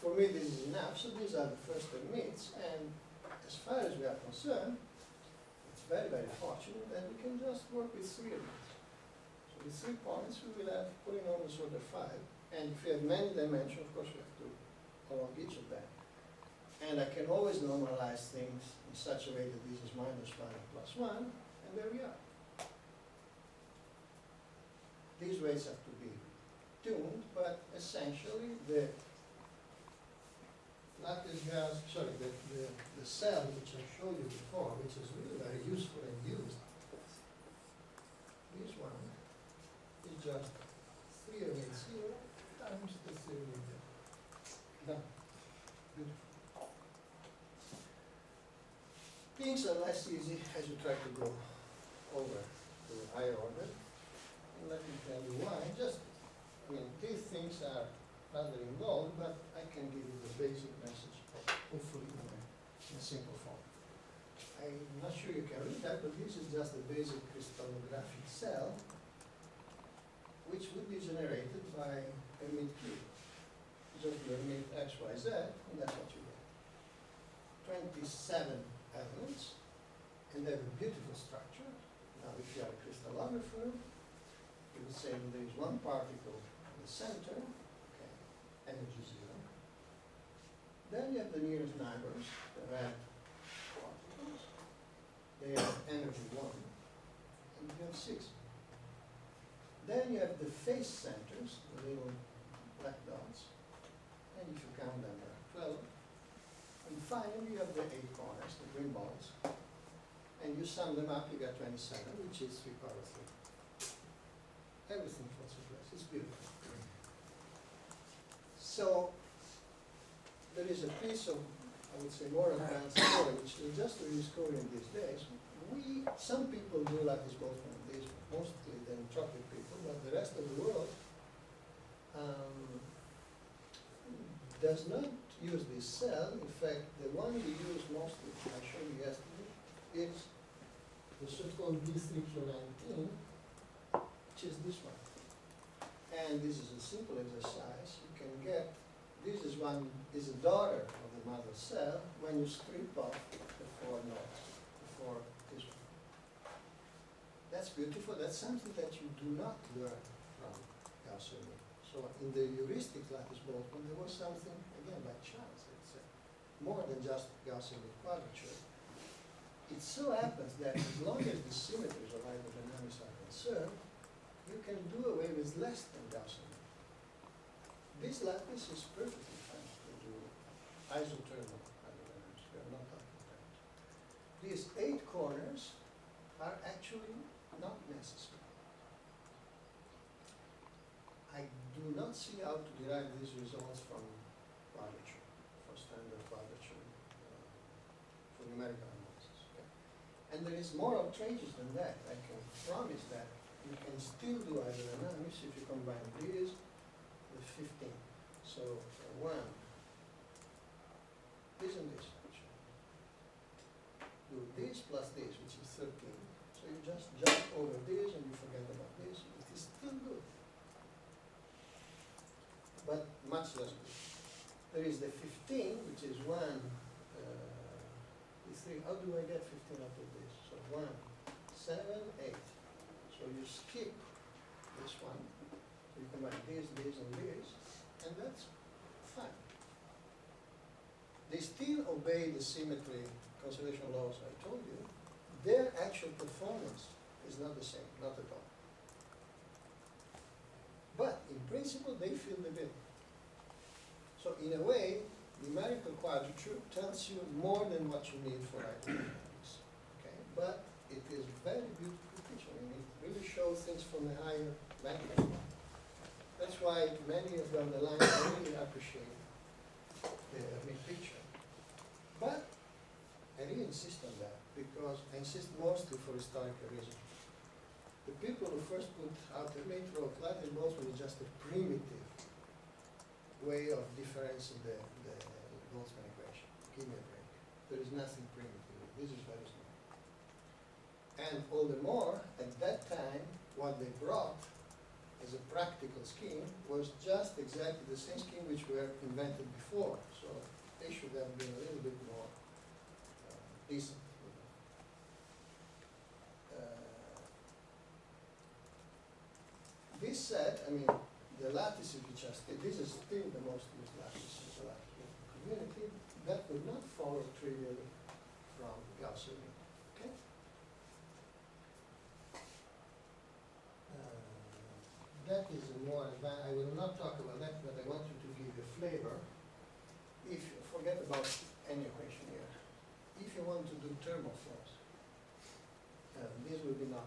for me this is enough, so these are the first limits, and as far as we are concerned, it's very, very fortunate that we can just work with 3 limits. So with 3 points, we will have polynomials order 5, and if we have many dimensions, of course we have to along each of them. And I can always normalize things in such a way that this is -1 and +1, and there we are. These weights have to be tuned, but essentially the lattice gas, sorry, the cell which I showed you before, which is really very useful and used, this one is just 380 times the 3 meter. Done. Beautiful. Things are less easy as you try to go over to a higher order. And let me tell you why. Just, I mean, these things are rather involved, but I can give you the basic message, hopefully in a simple form. I'm not sure you can read that, but this is just the basic crystallographic cell, which would be generated by a mid cube. Just mid x, y, z, and that's what you get. 27 elements, and they have a beautiful structure. Now, if you are a crystallographer, you would say that there is one particle in the center, okay, energy 0. Then you have the nearest neighbors, the red particles. They have energy 1, and you have 6. Then you have the face centers, the little black dots, and if you count them, there are 12. And finally, you have the 8 corners, the green balls, and you sum them up, you get 27, which is 3 power 3. Everything falls in place. It's beautiful. So there is a piece of, I would say, more advanced theory, which is just rediscovered in these days. Some people do Lattice Boltzmann, these mostly the entropic people, but the rest of the world does not use this cell. In fact, the one we use mostly, I showed you yesterday, is the so-called B3Q19, which is this one. And this is a simple exercise. You can get, this is a daughter of the mother cell when you strip off the 4 nodes, before this one. That's beautiful. That's something that you do not learn from Gaussian. So in the heuristic Lattice Boltzmann, there was something, again, by chance, it's more than just Gaussian quadrature. It so happens that as long as the symmetries of hydrodynamics are concerned, you can do away with less than Gaussian. This lattice is perfectly fine to do isothermal hydrodynamics. We are not talking terms. These 8 corners are actually not necessary. I do not see how to derive these results from quadrature, for standard quadrature, for numerical analysis. Okay? And there is more outrageous than that. I can promise that you can still do hydrodynamics if you combine these with 15. So 1, this and this, actually. Do this plus this, which is 13. So you just jump over this and you forget about this. It is still good, but much less good. There is the 15, which is 1, 3. How do I get 15 out of this? So 1, 7, 8. So you skip this one. So you combine this, and this, and that's fine. They still obey the symmetry conservation laws I told you. Their actual performance is not the same, not at all. But in principle, they fill the bill. So in a way, numerical quadrature tells you more than what you need for hydrodynamics. Okay? But it is very beautiful picture. I mean, it really shows things from a higher level. That's why many of them, the lines really appreciate the mid-picture. But I really insist on that because I insist mostly for historical reasons. The people who first put out the late wrote Lattice Boltzmann is just a primitive way of differentiating the Boltzmann equation. Give me a break. There is nothing primitive. This is very small. And all the more, at that time, what they brought as a practical scheme was just exactly the same scheme which were invented before. So they should have been a little bit more decent. This said, I mean, the lattices which are still, this is still the most used lattice in the community, that would not follow trivially from Gaussian mean. Okay? That is a more advanced, I will not talk about that, but I want you to give you a flavor. If you forget about any equation here, if you want to do thermal flows, this will be not.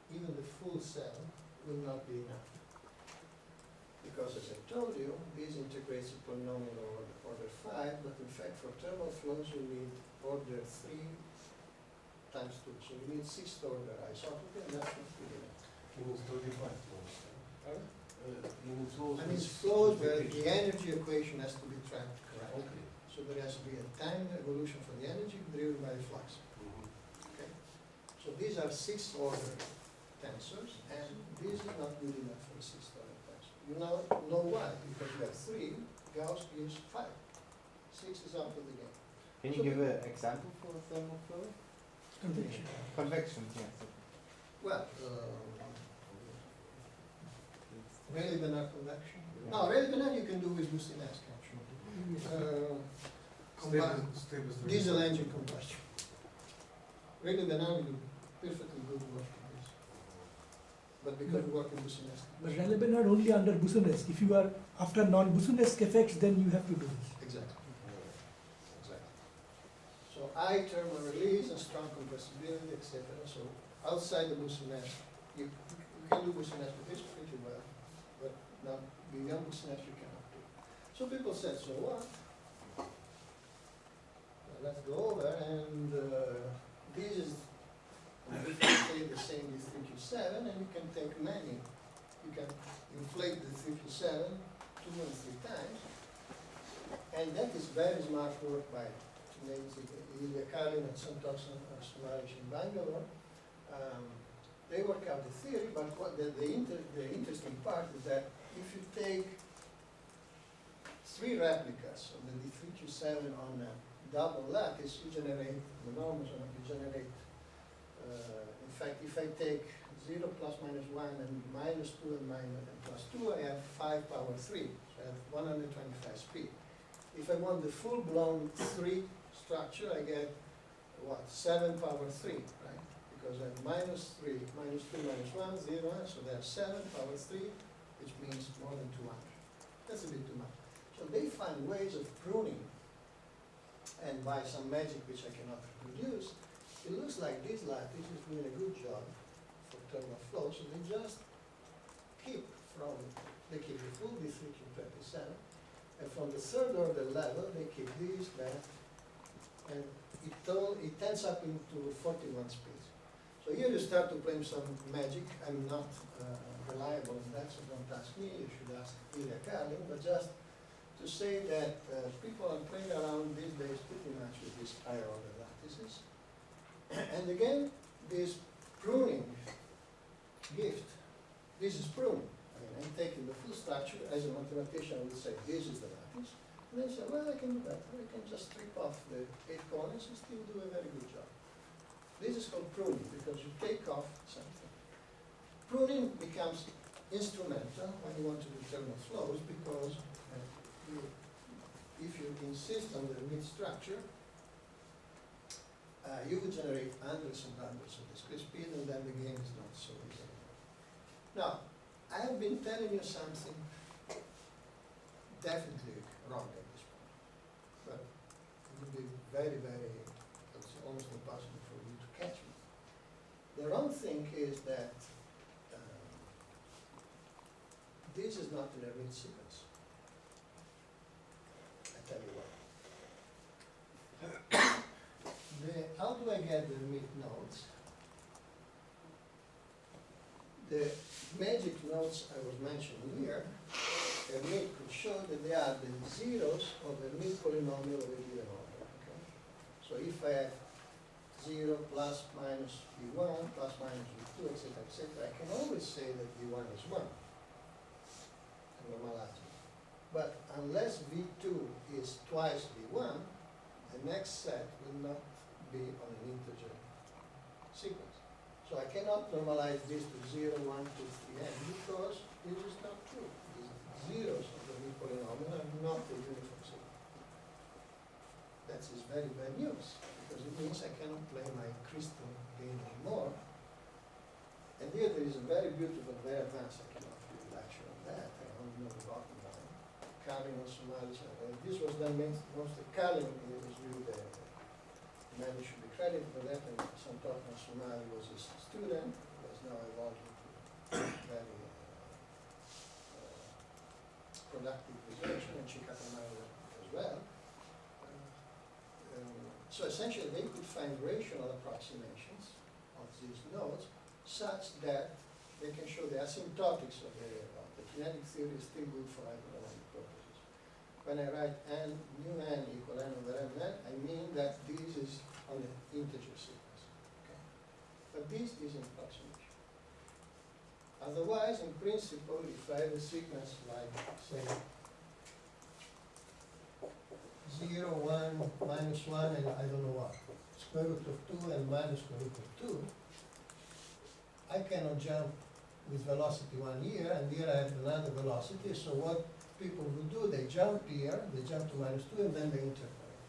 Even the full cell will not be enough. Because as I told you, this integrates a polynomial order 5, but in fact for thermal flows you need order 3 times 2. So you need 6th order isotropy, and that's not good enough. You need 35 flows. You need flows. I mean flows where the energy equation has to be tracked correctly. Okay. So there has to be a time evolution for the energy driven by the flux. Okay? So these are 6th order tensors, and this is not good enough for a 6th order tensor. You now know why, because you have 3, Gauss gives 5. 6 is out of the game. Can you give an example for a thermal flow? Convection. Convection, yes. Well, Rayleigh-Benard convection. No, Rayleigh-Benard you can do with Boussinesq actually. Diesel engine combustion. Rayleigh-Benard will do perfectly good work on this. But because we work in Boussinesq. But Rayleigh-Benard only under Boussinesq. If you are after non-Boussinesq effects, then you have to do this. Exactly. Exactly. So I thermal release and strong compressibility, etc. So outside the Boussinesq, you can do Boussinesq with this pretty well, but not beyond Boussinesq you cannot do. So people said, so what? Let's go over, and this is we can say the same with 3Q7, and you can take many. You can inflate the 3Q7 2 and 3 times, and that is very smart work by Ilya Kalin and Santosh Sumarish in Bangalore. They work out the theory, but what the interesting part is that if you take 3 replicas of the D3Q7 on a double lattice, you generate the enormous amount. You generate, in fact, if I take 0 plus minus 1 and minus 2 and minus and plus 2, I have 5 power 3. So I have 125 speed. If I want the full-blown 3 structure, I get what? 7 power 3, right? Because I have minus 3, minus 2, minus 1, 0, so there's 7 power 3, which means more than 200. That's a bit too much. So they find ways of pruning, and by some magic which I cannot reproduce, it looks like this lattice is doing a good job for thermal flow, so they just keep they keep the full D3Q27, and from the 3rd order level, they keep this, that, and it ends up into 41 speeds. So here you start to play some magic. I'm not reliable in that, so don't ask me, you should ask Ilya Kalin, but just to say that people are playing around these days pretty much with these higher order lattices. And again, this pruning gift, this is pruning. I mean, I'm taking the full structure. As a mathematician, I would say this is the lattice. And then say, well, I can do better. I can just strip off the 8 corners and still do a very good job. This is called pruning because you take off something. Pruning becomes instrumental when you want to do thermal flows because if you insist on the mid structure, you would generate hundreds and hundreds of discrete speed, and then the game is not so easy. Now, I have been telling you something definitely wrong at this point, but it would be very, very, it's almost impossible for you to catch me. The wrong thing is that this is not an Hermite sequence. I tell you why. How do I get the Hermite nodes? The magic nodes I was mentioning here, Hermite could show that they are the zeros of the Hermite polynomial of a given order. Okay? So if I have 0 plus minus V1 plus minus V2, etc., etc., I can always say that V1 is 1, and normalize it. But unless V2 is twice V1, the next set will not be on an integer sequence. So I cannot normalize this to 0, 1, 2, 3, n because this is not true. The zeros of the new polynomial are not a uniform sequence. That is very bad news because it means I cannot play my crystal game anymore. And here there is a very beautiful, very advanced, I cannot give a lecture on that, I only know the bottom line. Calling and Somalis, this was done mostly, Calling was really the man who should be credited for that, and Santokhan Somali was his student, who has now evolved into very productive research, and Chikatamari as well. So essentially they could find rational approximations of these nodes such that they can show the asymptotics of the kinetic theory is still good for hydrodynamic purposes. When I write n, mu n equal n over m n, I mean that this is on an integer sequence. Okay? But this is an approximation. Otherwise, in principle, if I have a sequence like, say, 0, 1, minus 1, and I don't know what, square root of 2 and minus square root of 2, I cannot jump with velocity 1 here, and here I have another velocity, so what people will do, they jump here, they jump to minus 2, and then they interpolate.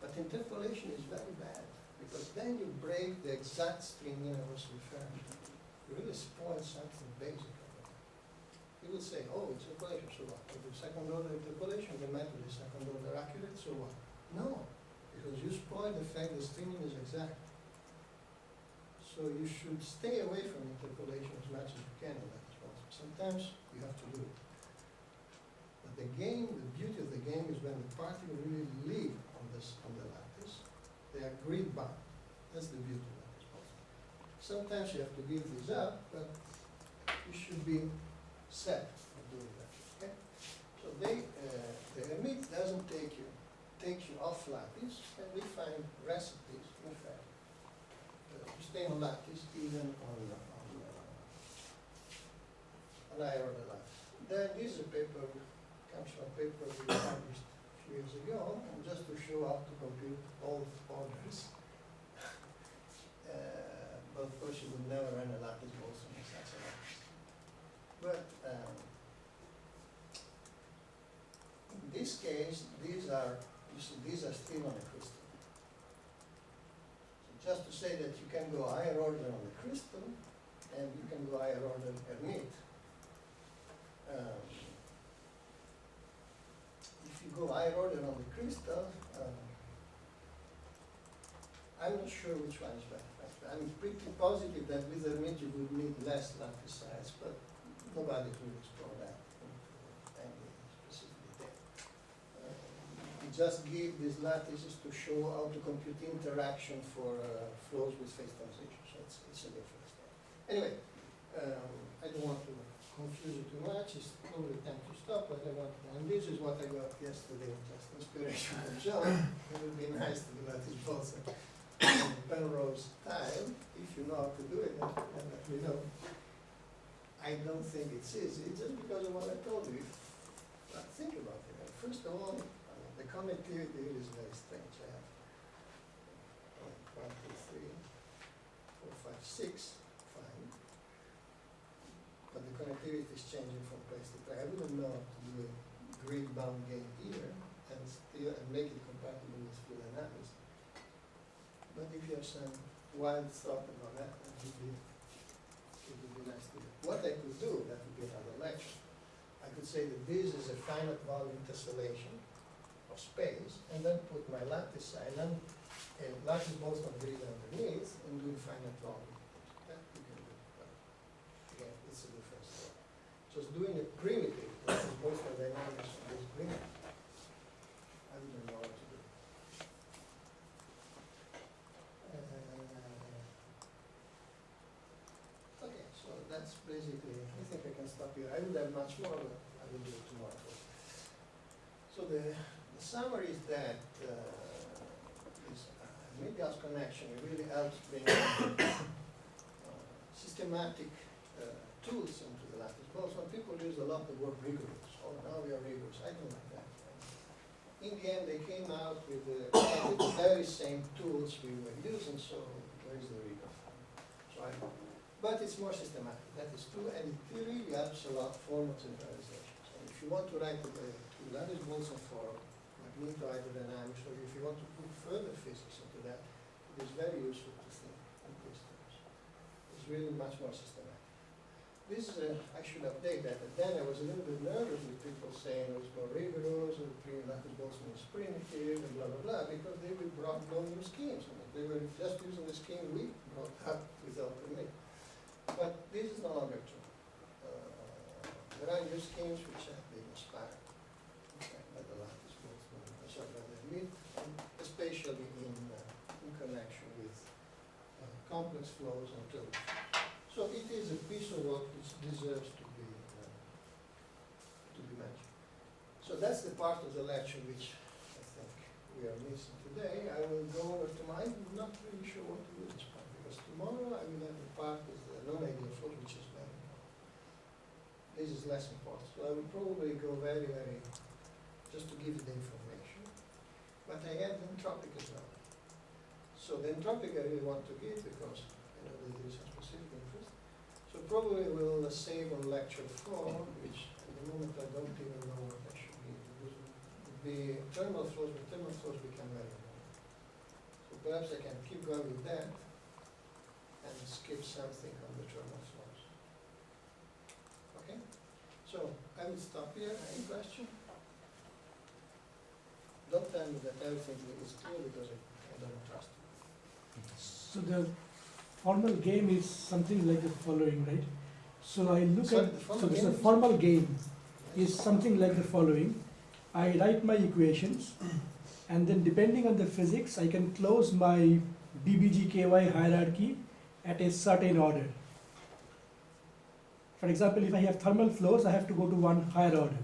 But interpolation is very bad, because then you break the exact string universal differential. You really spoil something basic of it. You would say, oh, it's interpolation, so what? If the second order interpolation, the method is second order accurate, so what? No, because you spoil the fact the string is exact. So you should stay away from interpolation as much as you can in that response. Sometimes you have to do it. But the game, the beauty of the game is when the particles really live on the lattice, they are grid bound. That's the beauty of that response. Sometimes you have to give this up, but you should be set of doing that. Okay? So the Hermite doesn't take you off lattice, and we find recipes, in fact, to stay on lattice even on higher order lattice. Then this is a paper, comes from a paper we published a few years ago, and just to show how to compute all orders. But of course you would never run a lattice Boltzmann as such a lattice. But in this case, these are still on a crystal. Just to say that you can go higher order on the crystal, and you can go higher order Hermite. If you go higher order on the crystal, I'm not sure which one is better. I'm pretty positive that with Hermite you would need less lattice size, but nobody will explore that into any specific detail. We just give these lattices to show how to compute interaction for flows with phase transition. So it's a different step. Anyway, I don't want to confuse you too much. It's probably time to stop. But and this is what I got yesterday, just inspiration from John. It would be nice to do Lattice Boltzmann in Penrose style, if you know how to do it. And let me know. I don't think it's easy, just because of what I told you. But think about it. First of all, the connectivity here is very strange. I have 1, 2, 3, 4, 5, 6, fine. But the connectivity is changing from place to place. I wouldn't know how to do a grid-bound game either, and still and make it compatible with fluid analysis. But if you have some wild thought about that, it would be nice to do. What I could do, that would be another lecture. I could say that this is a finite volume tessellation of space, and then put my lattice island and Lattice Boltzmann grid underneath, and do finite volume. That you can do. But again, it's a different story. Just doing a primitive Lattice Boltzmann dynamics on this grid, I wouldn't know what to do. Okay, so that's basically, I think I can stop here. I would have much more, but I will do it tomorrow. So the summary is that mid-gas connection, it really helps bring systematic tools into the lattice Boltzmann. People use a lot the word rigorous. Oh, now we are rigorous. I don't like that. In the end, they came out with the very same tools we were using, so where is the rigor? So but it's more systematic, that is true, and it really helps a lot formal centralizations. And if you want to write the lattice Boltzmann for magneto hydrodynamics, or if you want to put further physics into that, it is very useful to think in these terms. It's really much more systematic. This I should update that. And then I was a little bit nervous with people saying it's more rigorous, and lattice Boltzmann is primitive, and blah, blah, blah, because they brought no new schemes. I mean, they were just using the scheme we brought up without permit. But this is no longer true. There are new schemes which have been inspired by the lattice Boltzmann, sorry, by the MIT, especially in connection with complex flows and turbulence. So it is a piece of work which deserves to be mentioned. So that's the part of the lecture which I think we are missing today. I will go over to mine. I'm not really sure what to do with this part, because tomorrow I will have the part with the non-ideal flows, which is very important. This is less important. So I will probably go very, very, just to give you the information. But I have the entropic as well. So the entropic I really want to give, because I know that there is a specific interest. So probably we'll save on lecture 4, which at the moment I don't even know what that should be. It would be thermal flows, but thermal flows become very important. So perhaps I can keep going with that and skip something on the thermal flows. Okay? So I will stop here. Any question? Don't tell me that everything is clear, because I don't trust you. So the formal game is something like the following, right? So I look Sorry, at, the formal so this is a game is- formal game is something like the following. I write my equations, and then depending on the physics, I can close my BBGKY hierarchy at a certain order. For example, if I have thermal flows, I have to go to one higher order.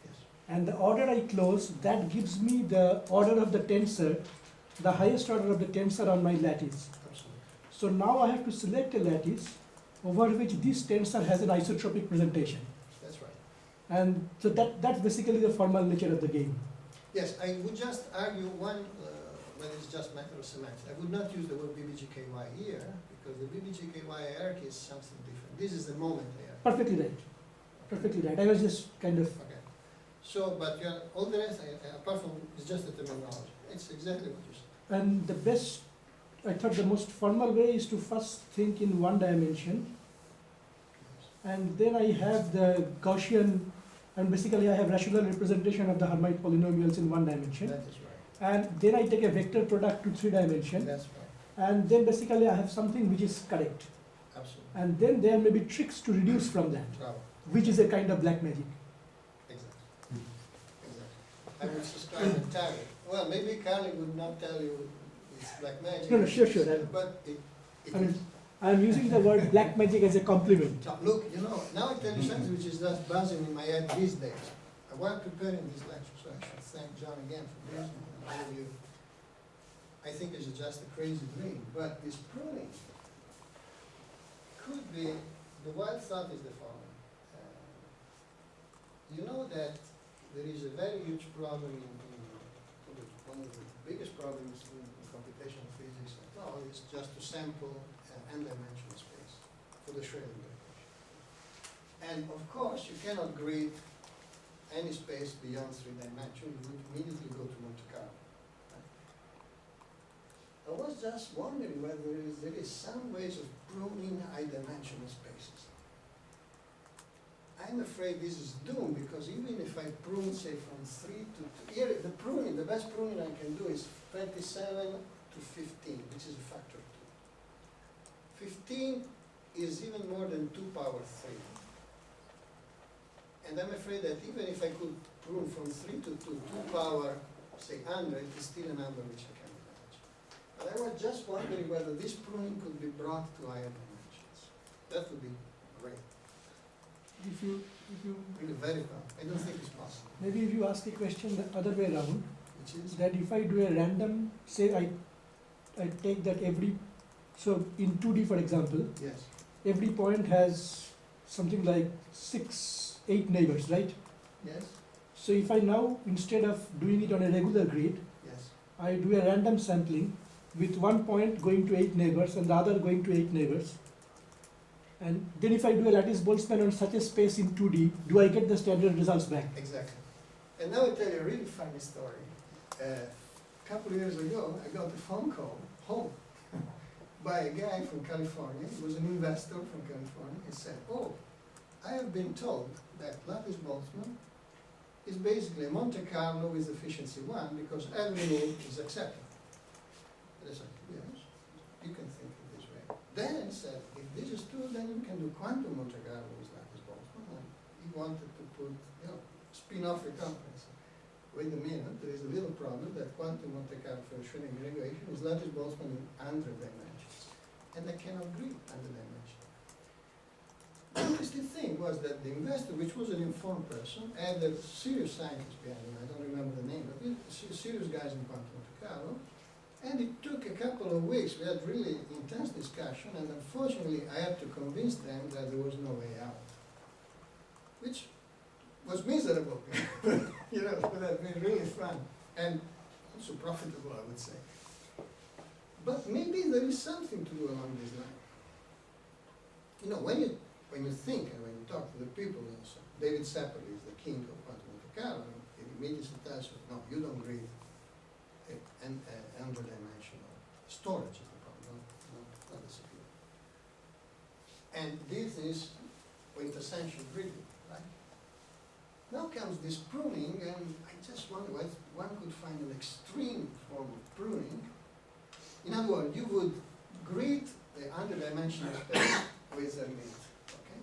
Yes. And the order I close, that gives me the order of the tensor, the highest order of the tensor on my lattice. Absolutely. So now I have to select a lattice over which this tensor has an isotropic presentation. That's right. And so that's basically the formal nature of the game. Yes, I would just argue one, but it's just matter of semantics. I would not use the word BBGKY here, because the BBGKY hierarchy is something different. This is the moment hierarchy. Perfectly right. Perfectly right. I was just kind of, Okay. So, but all the rest, apart from, it's just the terminology. It's exactly what you said. and the best, I thought the most formal way is to first think in one dimension, and then I have the Gaussian, and basically I have rational representation of the Hermite polynomials in one dimension. That is right. And then I take a vector product to 3 dimension, That's right. and then basically I have something which is correct. Absolutely. And then there may be tricks to reduce from that, Bravo. which is a kind of black magic. Exactly. Exactly. I would subscribe entirely. Well, maybe Carly would not tell you it's black magic. No, sure. But it I mean, is. I'm using the word black magic as a compliment. Now, look, now I tell you something which is just buzzing in my head these days. While preparing this lecture, so I should thank John again for this, and all of you. I think it's just a crazy dream, but this pruning could be, the wild thought is the following. You know that there is a very huge problem one of the biggest problems in computational physics at all is just to sample n-dimensional space for the Schrödinger equation. And of course, you cannot grid any space beyond 3 dimensions. You would immediately go to Monte Carlo. I was just wondering whether there is some ways of pruning high-dimensional spaces. I'm afraid this is doomed, because even if I prune, say, from 3 to 2, here the pruning, the best pruning I can do is 27 to 15, which is a factor of 2. 15 is even more than 2 power 3. And I'm afraid that even if I could prune from 3 to 2 power, say, 100, it's still a number which I can manage. But I was just wondering whether this pruning could be brought to higher dimensions. That would be great. If you Really very well. I don't think it's possible. maybe if you ask a question the other way around, Which is? that if I do a random, say I I take that so in 2D for example, Yes, every point has something like 8 neighbors, right? yes, So if I now, instead of doing it on a regular grid, yes, I do a random sampling with one point going to 8 neighbors and the other going to 8 neighbors. And then if I do a lattice Boltzmann on such a space in 2D, do I get the standard results back? exactly. And now I tell you a really funny story. A couple of years ago, I got a phone call home by a guy from California. He was an investor from California. He said, "Oh, I have been told that Lattice Boltzmann is basically a Monte Carlo with efficiency 1 because every move is accepted." And I said, "Yes, you can think of it this way." Then he said, "If this is true, then you can do quantum Monte Carlo with Lattice Boltzmann." And he wanted to put, spin off your company. I said, "Wait a minute, there is a little problem that quantum Monte Carlo for Schrödinger equation is Lattice Boltzmann in 100 dimensions. And I cannot agree 100 dimensions." The interesting thing was that the investor, which was an informed person, had a serious scientist behind him, I don't remember the name, but serious guys in quantum Monte Carlo. And it took a couple of weeks. We had really intense discussion, and unfortunately, I had to convince them that there was no way out, which was miserable. It would have been really fun and also profitable, I would say. But maybe there is something to do along this line. When you think and when you talk to the people, so David Sepperly is the king of quantum Monte Carlo, and he immediately tells you, no, you don't read an underdimensional storage is the problem, not the CPU. And this is quintessential grading, right? Now comes this pruning, and I just wonder whether one could find an extreme form of pruning. In other words, you would grid the underdimensional space with a limit, okay?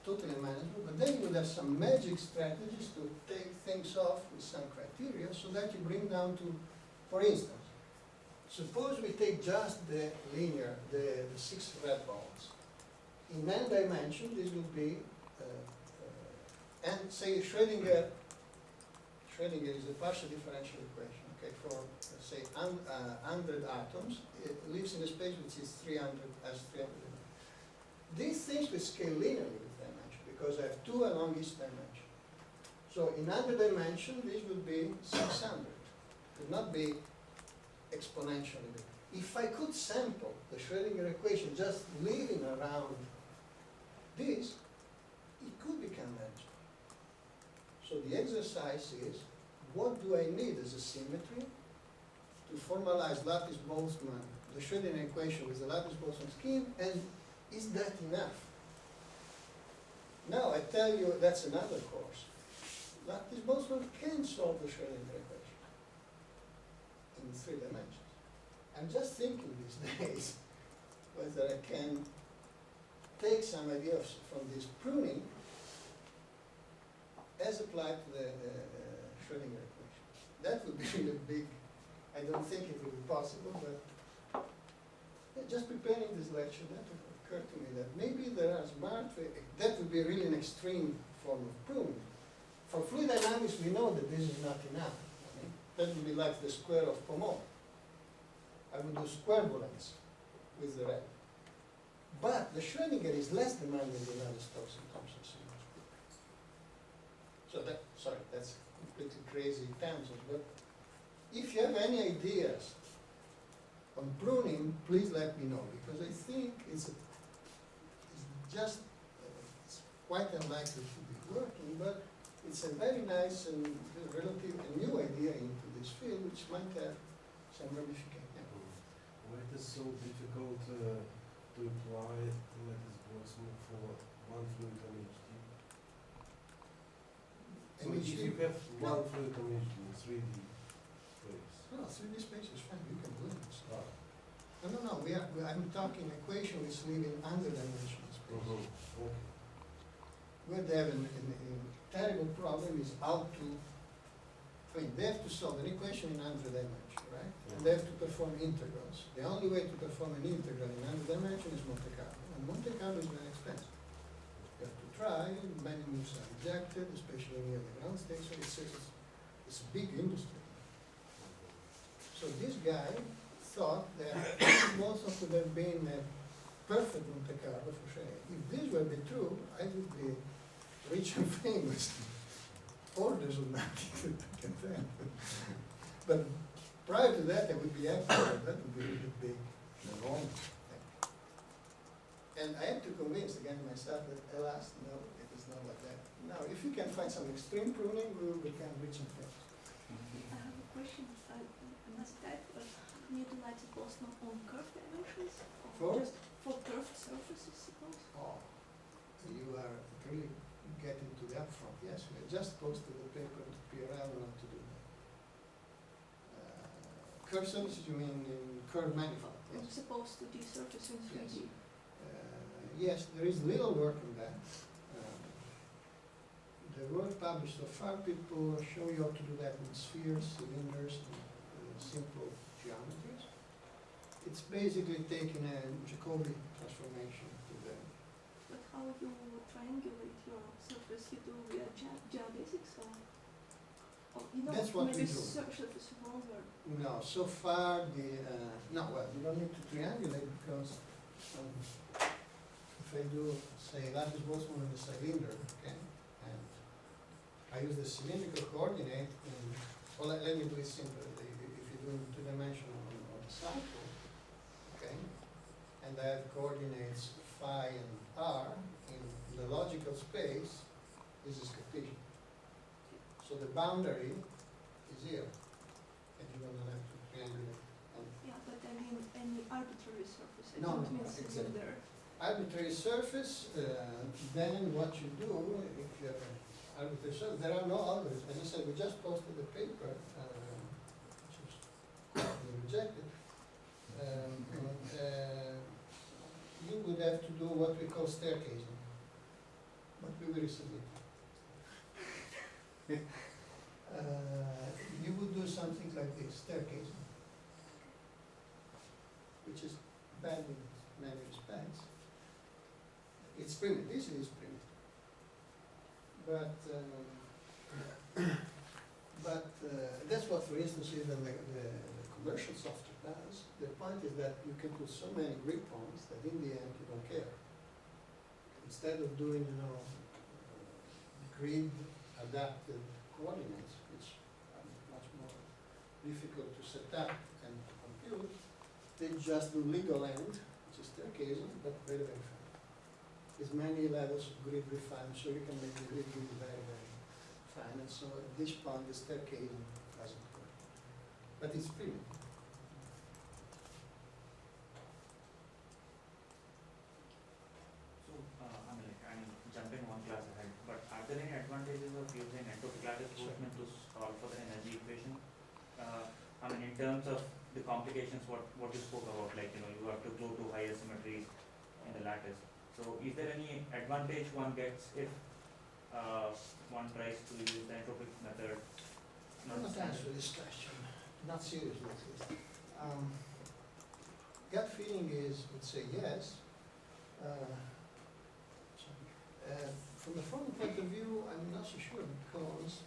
Totally manageable, but then you would have some magic strategies to take things off with some criteria so that you bring down to, for instance, suppose we take just the linear, the 6 red balls. In n dimension, this would be, and say Schrödinger is a partial differential equation, okay, for, say, 100 atoms. It lives in a space which is 300, as 300. These things will scale linearly with dimension, because I have 2 along each dimension. So in 100 dimension, this would be 600. It would not be exponentially big. If I could sample the Schrödinger equation just living around this, it could become magic. So the exercise is, what do I need as a symmetry to formalize Lattice Boltzmann, the Schrödinger equation with the Lattice Boltzmann scheme, and is that enough? Now I tell you that's another course. Lattice Boltzmann can solve the Schrödinger equation in 3 dimensions. I'm just thinking these days whether I can take some ideas from this pruning as applied to the Schrödinger equation. That would be really big. I don't think it would be possible, but just preparing this lecture, that occurred to me that maybe there are smart ways. That would be really an extreme form of pruning. For fluid dynamics, we know that this is not enough. That would be like the square of Pomot. I would do square volence with the red. But the Schrödinger is less demanding than other Stokes and Thomson symmetry. So that's completely crazy tangent. But if you have any ideas on pruning, please let me know, because I think it's quite unlikely to be working, but it's a very nice and relative new idea into this field, which might have some ramifications. Why it is so difficult to apply Lattice Boltzmann for one fluid on each D? So if you have one fluid on each D, 3D space. No, 3D space is fine, you can do it. No, I'm talking equation which live in underdimensional space. Okay. Where they have a terrible problem is how to, they have to solve an equation in 100 dimension, right? Yeah. And they have to perform integrals. The only way to perform an integral in 100 dimension is Monte Carlo. And Monte Carlo is very expensive. You have to try, many moves are rejected, especially near the ground state, so it's a big industry. So this guy thought that Boltzmann could have been a perfect Monte Carlo for sure. If this were be true, I would be rich and famous. Orders of magnitude, I can tell. But prior to that, I would be accurate. That would be really big and wrong. And I have to convince again myself that, alas, no, it is not like that. Now, if you can find some extreme pruning, we will become rich and famous. I have a question. Must that need to Lattice Boltzmann on curved dimensions? For? Or just for curved surfaces, suppose? Oh, you are really getting to that front. Yes, we just posted the paper to PRL not to do that. Curved surfaces, you mean in curved manifold? Yes. Yes. Supposed to desurface in 3D. Yes, there is little work on that. The work published so far, people show you how to do that in spheres, cylinders, and simple geometries. It's basically taking a Jacobi transformation to the. But how you triangulate your surface? You do via geodesics or you know, That's what we maybe do. surface roller. No, so far no, well, you don't need to triangulate because if I do, say, Lattice Boltzmann in the cylinder, okay, and I use the cylindrical coordinate in, well, let me do it simply. If you do two-dimensional on the cycle, okay, and I have coordinates phi and r in the logical space, this is Cartesian. So the boundary is here, and you don't have to triangulate. Yeah, but I mean any arbitrary surface. I No, don't mean exactly. cylinder. Arbitrary surface, then what you do, if you have an arbitrary surface, there are no algorithms. As I said, we just posted the paper, which was quickly rejected. You would have to do what we call staircasing, but we will submit. You would do something like this, staircasing, which is bad in many respects. It's primitive, this is primitive. But that's what, for instance, even the commercial software does. The point is that you can put so many grid points that in the end you don't care. Instead of doing, grid adapted coordinates, which are much more difficult to set up and compute, they just do legal end, which is staircasing, but very, very fast. There's many levels of grid refinement, so you can make the grid really very, very fine. And so at this point, the staircasing doesn't work. But it's primitive. So, I'm jumping one class ahead, but are there any advantages of using Lattice Boltzmann to solve for the energy equation? In terms of the complications, what you spoke about, like, you have to go to higher symmetries in the lattice. So, is there any advantage one gets if one tries to use the entropic method? I'm not answering this question, not seriously at least. Gut feeling would say yes. From the formal point of view, I'm not so sure because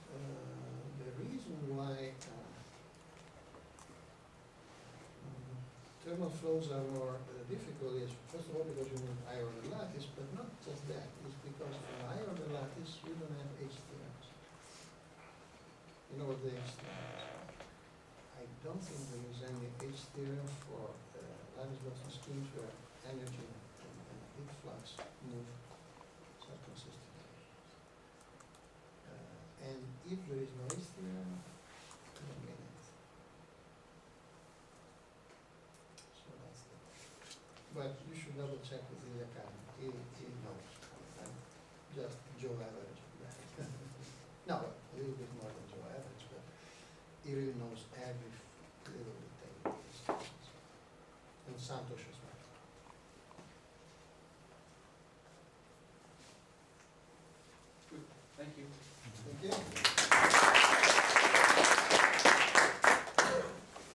the reason why thermal flows are more difficult is, first of all, because you need higher order lattice, but not just that. It's because for higher order lattice, you don't have H theorems. You know what the H theorem is? I don't think there is any H theorem for lattice Boltzmann schemes where energy and heat flux move subconsistently. And if there is no H theorem, I don't mean it. So that's the. But you should double check with the academy. He knows. I'm just Joe average. No, a little bit more than Joe average, but he really knows every little detail of these things. And Santosh as well. Thank you. Thank you.